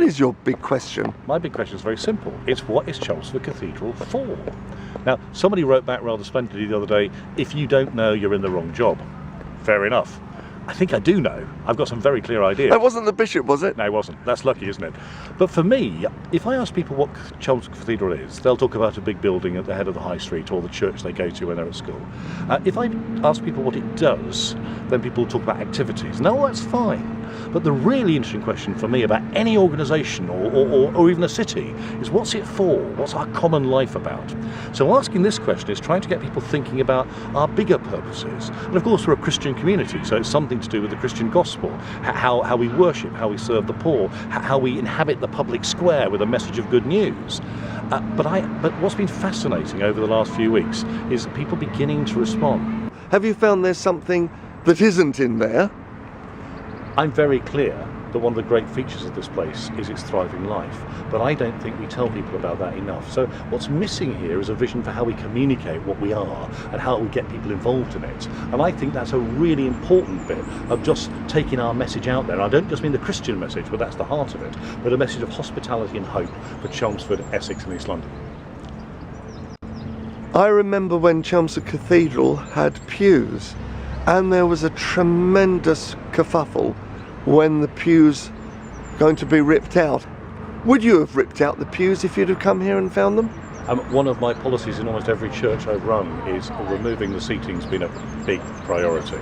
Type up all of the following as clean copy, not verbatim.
is your big question? My big question is very simple. It's what is Chelmsford Cathedral for? Now, somebody wrote back rather splendidly the other day, if you don't know, you're in the wrong job. Fair enough. I think I do know. I've got some very clear ideas. That wasn't the bishop, was it? No, it wasn't. That's lucky, isn't it? But for me, if I ask people what Chelmsford Cathedral is, they'll talk about a big building at the head of the high street or the church they go to when they're at school. If I ask people what it does, then people talk about activities. No, that's fine. But the really interesting question for me about any organisation or even a city is what's it for? What's our common life about? So asking this question is trying to get people thinking about our bigger purposes. And of course we're a Christian community, so it's something to do with the Christian gospel, how we worship, how we serve the poor, how we inhabit the public square with a message of good news. But what's been fascinating over the last few weeks is people beginning to respond. Have you found there's something that isn't in there? I'm very clear that one of the great features of this place is its thriving life, but I don't think we tell people about that enough. So what's missing here is a vision for how we communicate what we are and how we get people involved in it. And I think that's a really important bit of just taking our message out there. I don't just mean the Christian message, but that's the heart of it, but a message of hospitality and hope for Chelmsford, Essex and East London. I remember when Chelmsford Cathedral had pews, and there was a tremendous kerfuffle when the pews going to be ripped out. Would you have ripped out the pews if you'd have come here and found them? One of my policies in almost every church I've run is removing the seating's been a big priority.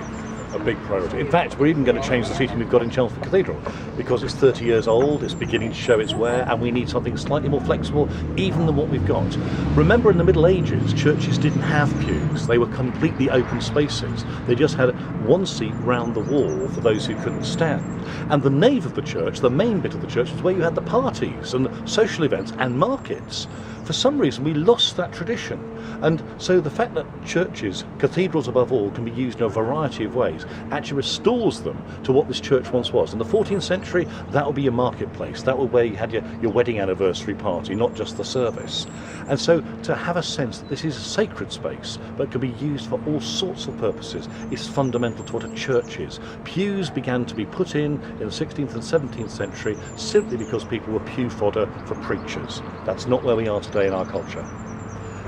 A big priority. In fact, we're even going to change the seating we've got in Chelmsford Cathedral because it's 30 years old, it's beginning to show its wear, and we need something slightly more flexible even than what we've got. Remember, in the Middle Ages, churches didn't have pews. They were completely open spaces. They just had one seat round the wall for those who couldn't stand. And the nave of the church, the main bit of the church, was where you had the parties and the social events and markets. For some reason, we lost that tradition. And so the fact that churches, cathedrals above all, can be used in a variety of ways actually restores them to what this church once was. In the 14th century, that would be your marketplace. That was where you had your wedding anniversary party, not just the service. And so to have a sense that this is a sacred space, but can be used for all sorts of purposes, is fundamental to what a church is. Pews began to be put in the 16th and 17th century simply because people were pew fodder for preachers. That's not where we are today in our culture.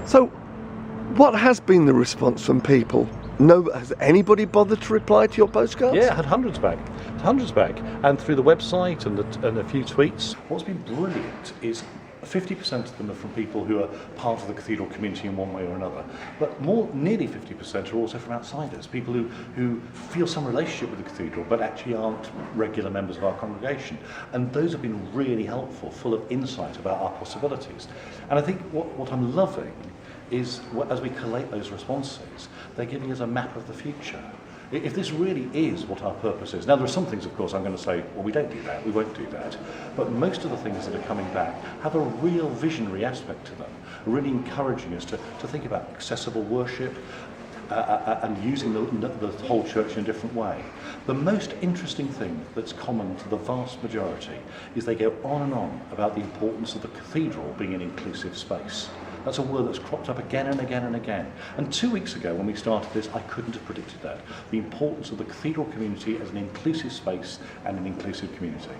So, what has been the response from people? No, has anybody bothered to reply to your postcards? Yeah, I had hundreds back, and through the website and a few tweets. What's been brilliant is 50% of them are from people who are part of the cathedral community in one way or another, but nearly 50% are also from outsiders, people who feel some relationship with the cathedral but actually aren't regular members of our congregation, and those have been really helpful, full of insight about our possibilities. And I think what I'm loving is as we collate those responses, they're giving us a map of the future. If this really is what our purpose is. Now there are some things, of course, I'm going to say, well, we don't do that, we won't do that. But most of the things that are coming back have a real visionary aspect to them, really encouraging us to think about accessible worship and using the whole church in a different way. The most interesting thing that's common to the vast majority is they go on and on about the importance of the cathedral being an inclusive space. That's a word that's cropped up again and again and again. And 2 weeks ago when we started this, I couldn't have predicted that. The importance of the cathedral community as an inclusive space and an inclusive community.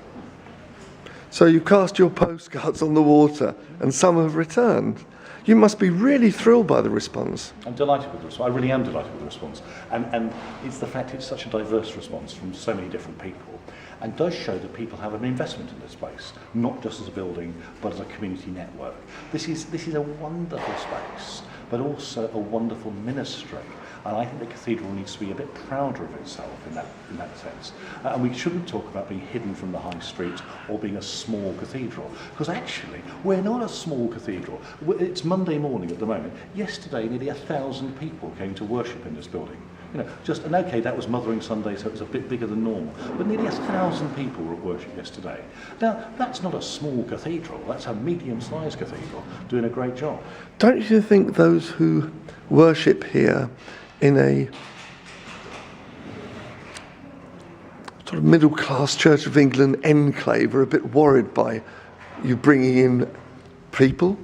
So you cast your postcards on the water and some have returned. You must be really thrilled by the response. I'm delighted with the response. I really am delighted with the response. And it's the fact it's such a diverse response from so many different people, and does show that people have an investment in this place, not just as a building, but as a community network. This is a wonderful space, but also a wonderful ministry. And I think the cathedral needs to be a bit prouder of itself in that sense. And we shouldn't talk about being hidden from the high street or being a small cathedral, because actually we're not a small cathedral. It's Monday morning at the moment. Yesterday nearly 1,000 people came to worship in this building. You know, and okay, that was Mothering Sunday, so it was a bit bigger than normal, but nearly 1,000 people were at worship yesterday. Now, that's not a small cathedral, that's a medium-sized cathedral doing a great job. Don't you think those who worship here in a sort of middle-class Church of England enclave are a bit worried by you bringing in people?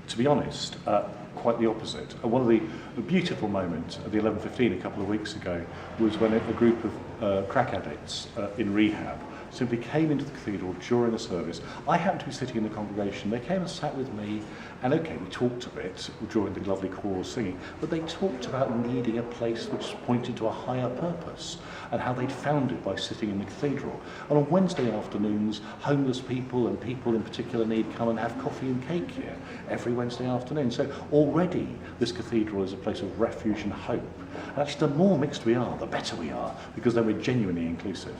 To be honest, quite the opposite. One of the beautiful moments at the 11:15 a couple of weeks ago was when a group of crack addicts in rehab simply came into the cathedral during the service. I happened to be sitting in the congregation. They came and sat with me, and okay, we talked a bit during the lovely choral singing, but they talked about needing a place which pointed to a higher purpose, and how they'd found it by sitting in the cathedral. And on Wednesday afternoons, homeless people and people in particular need come and have coffee and cake here every Wednesday afternoon. So already this cathedral is a place of refuge and hope. And actually, the more mixed we are, the better we are, because then we're genuinely inclusive.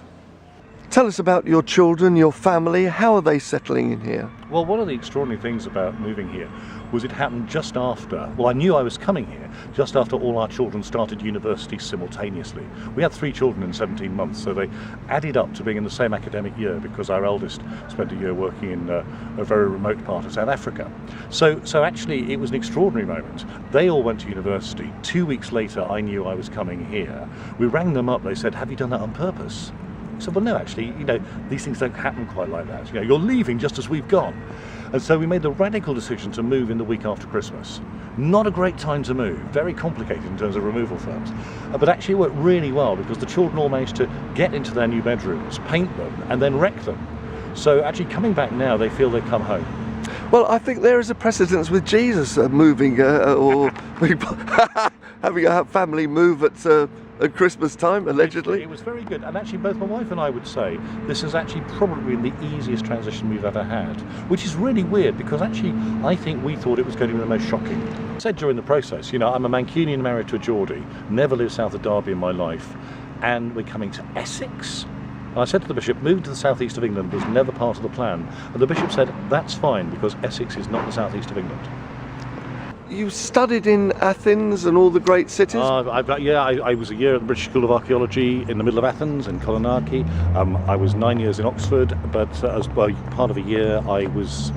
Tell us about your children, your family. How are they settling in here? Well, one of the extraordinary things about moving here was it happened just after, well, I knew I was coming here just after all our children started university simultaneously. We had 3 children in 17 months, so they added up to being in the same academic year, because our eldest spent a year working in a very remote part of South Africa. So actually it was an extraordinary moment. They all went to university. 2 weeks later I knew I was coming here. We rang them up, they said, "Have you done that on purpose?" I said, "Well, no, actually, these things don't happen quite like that. You're leaving just as we've gone." And so we made the radical decision to move in the week after Christmas. Not a great time to move, very complicated in terms of removal firms. But actually it worked really well, because the children all managed to get into their new bedrooms, paint them, and then wreck them. So actually coming back now, they feel they've come home. Well, I think there is a precedence with Jesus moving or having a family move at Christmas time, allegedly. It was very good, and actually both my wife and I would say this has actually probably been the easiest transition we've ever had, which is really weird, because actually I think we thought it was going to be the most shocking. I said during the process, I'm a Mancunian married to a Geordi, never lived south of Derby in my life, and we're coming to Essex. And I said to the bishop, moving to the southeast of England was never part of the plan, and the bishop said that's fine, because Essex is not the southeast of England. You studied in Athens and all the great cities? I was a year at the British School of Archaeology in the middle of Athens, in Kolonaki. I was 9 years in Oxford, but as part of a year I was...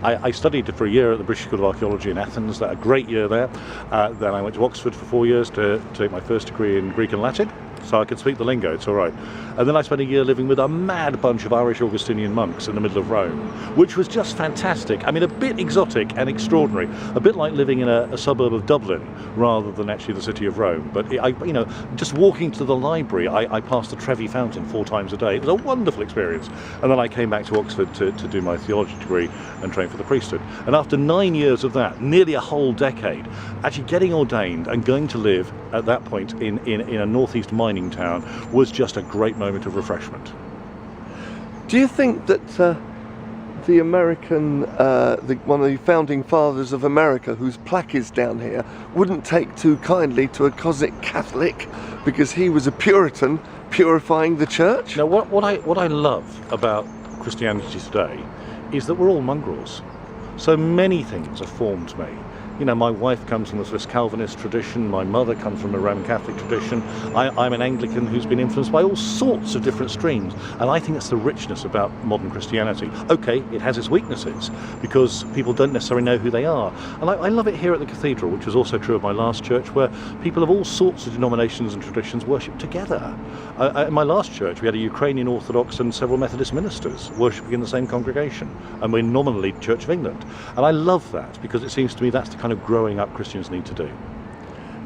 I studied for a year at the British School of Archaeology in Athens, a great year there. Then I went to Oxford for 4 years to take my first degree in Greek and Latin, so I could speak the lingo, it's all right. And then I spent a year living with a mad bunch of Irish Augustinian monks in the middle of Rome, which was just fantastic. I mean, a bit exotic and extraordinary, a bit like living in a suburb of Dublin rather than actually the city of Rome. But just walking to the library, I passed the Trevi Fountain 4 times a day. It was a wonderful experience. And then I came back to Oxford to do my theology degree and train for the priesthood. And after 9 years of that, nearly a whole decade, actually getting ordained and going to live at that point in a northeast mining town was just a great moment of refreshment. Do you think that the American, one of the founding fathers of America, whose plaque is down here, wouldn't take too kindly to a cosmic Catholic because he was a Puritan purifying the church? Now, what I love about Christianity today is that we're all mongrels. So many things have formed me. My wife comes from the Swiss Calvinist tradition, my mother comes from a Roman Catholic tradition, I'm an Anglican who's been influenced by all sorts of different streams, and I think that's the richness about modern Christianity. Okay, it has its weaknesses, because people don't necessarily know who they are, and I love it here at the cathedral, which was also true of my last church, where people of all sorts of denominations and traditions worship together. In my last church we had a Ukrainian Orthodox and several Methodist ministers worshipping in the same congregation, and we're nominally Church of England, and I love that, because it seems to me that's the kind of growing up Christians need to do.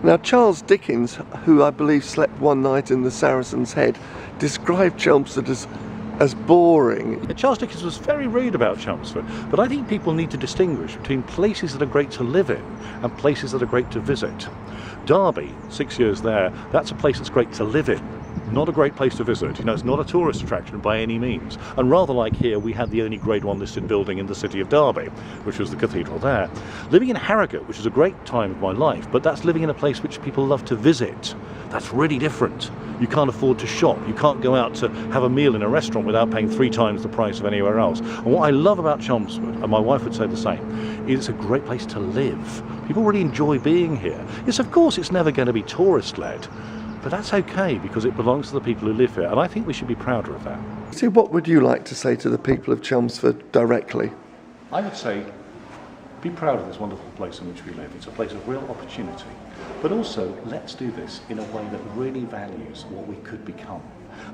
Now, Charles Dickens, who I believe slept one night in the Saracen's Head, described Chelmsford as boring. Charles Dickens was very rude about Chelmsford, but I think people need to distinguish between places that are great to live in and places that are great to visit. Derby, 6 years there, that's a place that's great to live in. Not a great place to visit. It's not a tourist attraction by any means. And rather like here, we had the only Grade 1 listed building in the city of Derby, which was the cathedral there. Living in Harrogate, which is a great time of my life, but that's living in a place which people love to visit. That's really different. You can't afford to shop. You can't go out to have a meal in a restaurant without paying 3 times the price of anywhere else. And what I love about Chelmsford, and my wife would say the same, is it's a great place to live. People really enjoy being here. Yes, of course, it's never going to be tourist-led, but that's okay, because it belongs to the people who live here, and I think we should be prouder of that. See, what would you like to say to the people of Chelmsford directly? I would say, be proud of this wonderful place in which we live. It's a place of real opportunity, but also let's do this in a way that really values what we could become,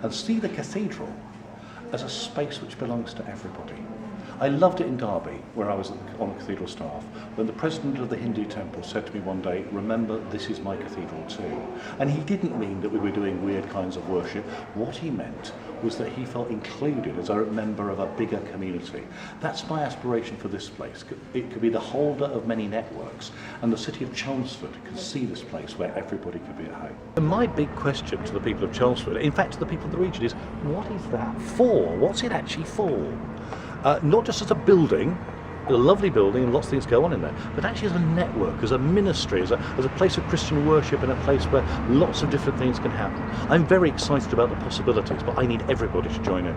and see the cathedral as a space which belongs to everybody. I loved it in Derby, where I was on the cathedral staff, when the president of the Hindu temple said to me one day, "Remember, this is my cathedral too." And he didn't mean that we were doing weird kinds of worship. What he meant was that he felt included as a member of a bigger community. That's my aspiration for this place. It could be the holder of many networks, and the city of Chelmsford could see this place where everybody could be at home. And my big question to the people of Chelmsford, in fact to the people of the region, is what is that for? What's it actually for? Not just as a building, a lovely building and lots of things go on in there, but actually as a network, as a ministry, as a place of Christian worship and a place where lots of different things can happen. I'm very excited about the possibilities, but I need everybody to join in.